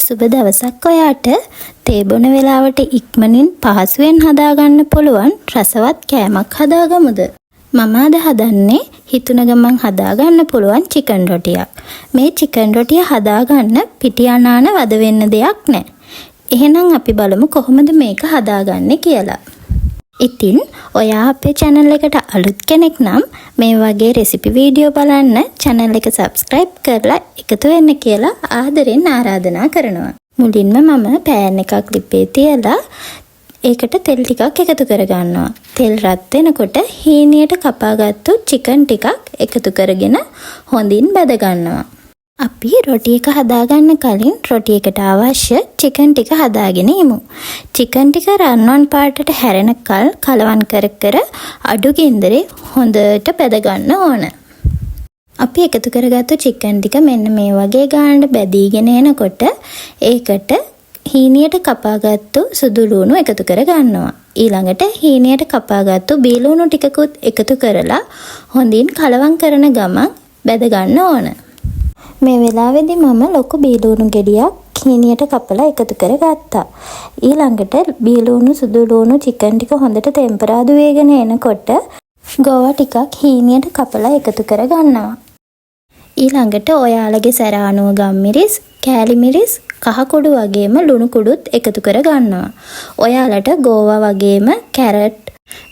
සුබ දවසක් ඔයාට. තේ බොන වෙලාවට ඉක්මනින් පහසුවෙන් හදාගන්න පුළුවන් රසවත් කෑමක් හදාගමුද? මම අද හදන්නේ හිතුන ගමන් හදාගන්න පුළුවන් චිකන් රොටියක්. මේ චිකන් රොටිය හදාගන්න පිටි අනාන වද වෙන්න දෙයක් නැහැ. එහෙනම් අපි බලමු කොහොමද මේක හදාගන්නේ කියලා. ඉතින් ඔයා අපේ channel එකට අලුත් කෙනෙක් නම් මේ වගේ රෙසිපි වීඩියෝ බලන්න channel එක subscribe කරලා එකතු වෙන්න කියලා ආදරෙන් ආරාධනා කරනවා. මුලින්ම මම pan එකක් ලිපේ තියලා ඒකට තෙල් ටිකක් එකතු කරගන්නවා. තෙල් රත් වෙනකොට හීනියට කපාගත්තු chicken ටිකක් එකතු කරගෙන හොඳින් බැද ගන්නවා. අපි රොටි එක හදාගන්න කලින් රොටි එකට අවශ්‍ය chicken ටික හදාගෙන ඉමු. chicken ටික රන්වන් පාටට හැරෙනකල් කලවම් කර කර අඩු ගින්දරේ හොඳට බැද ගන්න ඕන. අපි එකතු කරගත්තු chicken ටික මෙන්න මේ වගේ ගානට බැදීගෙන එනකොට ඒකට හීනියට කපාගත්තු සුදු ලුණු එකතු කර ගන්නවා. ඊළඟට හීනියට කපාගත්තු බී ලුණු ටිකකුත් එකතු කරලා හොඳින් කලවම් කරන ගමන් බැද ගන්න ඕන. මේ වෙලාවේදී මම ලොකු බීලුණු ගෙඩියක් හීනියට කපලා එකතු කරගත්තා. ඊළඟට බීලුණු සුදු ලුණු chicken ටික හොඳට ටෙම්පරාදු වේගෙන එනකොට ගෝවා ටිකක් හීනියට කපලා එකතු කරගන්නවා. ඊළඟට ඔයාලගේ සැර අනුව ගම්මිරිස්, කෑලි මිරිස්, කහ කුඩු වගේම ලුණු කුඩුත් එකතු කරගන්නවා. ඔයාලට ගෝවා වගේම කැරට්,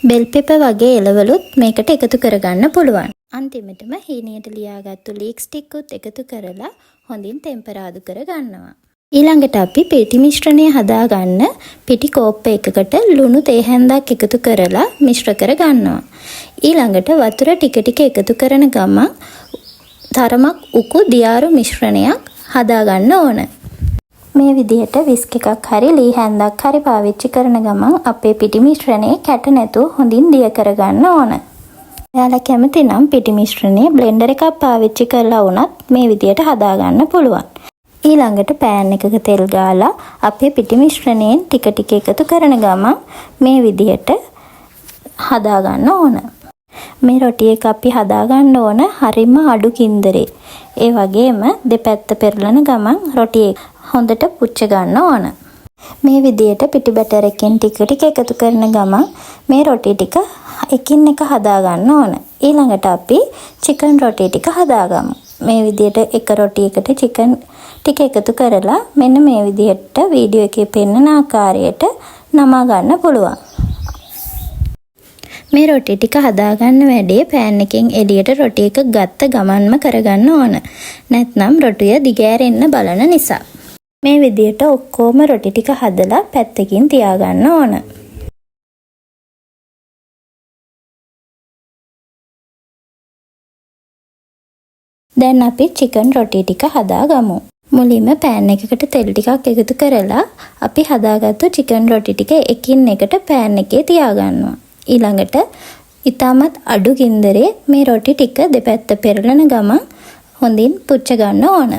බෙල් පෙපර් වගේ එළවලුත් මේකට එකතු කරගන්න පුළුවන්. අන්තිමටම හීනියට ලියාගත්තු ලීක්ස් ටිකකුත් එකතු කරලා හොඳින් ටෙම්පරාදු කරගන්නවා. ඊළඟට අපි පිටි මිශ්‍රණය හදාගන්න පිටි කෝප්ප එකකට ලුණු තේ හැන්දක් එකතු කරලා මිශ්‍ර කරගන්නවා. ඊළඟට වතුර ටික ටික එකතු කරන ගමන් තරමක් උකු දියාරු මිශ්‍රණයක් හදාගන්න ඕන. මේ විදිහට විස්ක් එකක් හරි ලී හැන්දක් හරි පාවිච්චි කරන ගමන් අපේ පිටි මිශ්‍රණය කැට නැතුව හොඳින් දිය කරගන්න ඕන. ඔයාලා කැමති නම් පිටි මිශ්‍රණය බ්ලෙන්ඩර් එකක් පාවිච්චි කරලා වුණත් මේ විදියට හදාගන්න පුළුවන්. ඊළඟට පෑන් එකක තෙල් ගාලා අපේ පිටි මිශ්‍රණයෙන් ටික ටික එකතු කරන ගමන් මේ විදියට හදාගන්න ඕන. මේ රොටි එක අපි හදාගන්න ඕන හරිම අඩු කින්දරේ. ඒ වගේම දෙපැත්ත පෙරලන ගමන් රොටි එක හොඳට පුච්ච ගන්න ඕන. මේ විදියට පිටි බැටර් එකෙන් ටික ටික එකතු කරන ගමන් මේ රොටි ටික එකින් එක හදාගන්න ඕන. ඊළඟට අපි chicken රොටි ටික හදාගමු. මේ විදියට එක රොටි එකට chicken ටික එකතු කරලා මෙන්න මේ විදියට වීඩියෝ එකේ පෙන්නන ආකාරයට නමා ගන්න පුළුවන්. මේ රොටි ටික හදාගන්න වැඩේ පෑන් එකෙන් එළියට රොටි එක ගත්ත ගමන්ම කරගන්න ඕන. නැත්නම් රොටිය දිගෑරෙන්න බලන නිසා. මේ විදියට ඔක්කොම රොටි ටික හදලා පැත්තකින් තියාගන්න ඕන. දැන් අපි chicken රොටි ටික හදාගමු. මුලින්ම පෑන් එකකට තෙල් ටිකක් එකතු කරලා අපි හදාගත්තු chicken රොටි ටික එකින් එකට පෑන් එකේ තියාගන්නවා. ඊළඟට ඊටමත් අඩු ගින්දරේ මේ රොටි ටික දෙපැත්ත පෙරලන ගමන් හොඳින් පුච්ච ගන්න ඕන.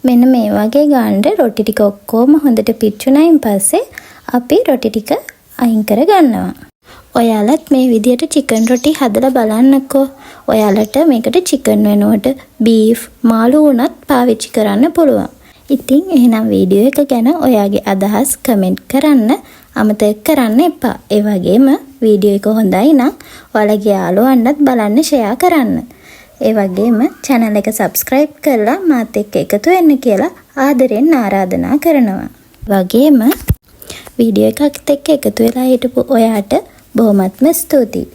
මෙන්න මේ වගේ ගානට රොටි ටික ඔක්කොම හොඳට පිච්චුණයින් පස්සේ අපි රොටි ටික අයින් කර ගන්නවා. ඔයාලත් මේ විදියට chicken රොටි හදලා බලන්නකෝ. ඔයාලට මේකට chicken වෙනුවට beef, මාළු වුණත් පාවිච්චි කරන්න පුළුවන්. ඉතින් එහෙනම් වීඩියෝ එක ගැන ඔයාගේ අදහස් කමෙන්ට් කරන්න අමතක කරන්න එපා. ඒ වගේම වීඩියෝ එක හොඳයි නම් ඔයාලගේ යාළුවන්ටත් බලන්න share කරන්න. ඒ වගේම channel එක subscribe කරලා මාත් එක්ක එකතු වෙන්න කියලා ආදරෙන් ආරාධනා කරනවා. වගේම වීඩියෝ එකත් එක්ක එකතු වෙලා හිටපු ඔයාට බොහොමත්ම ස්තුතියි.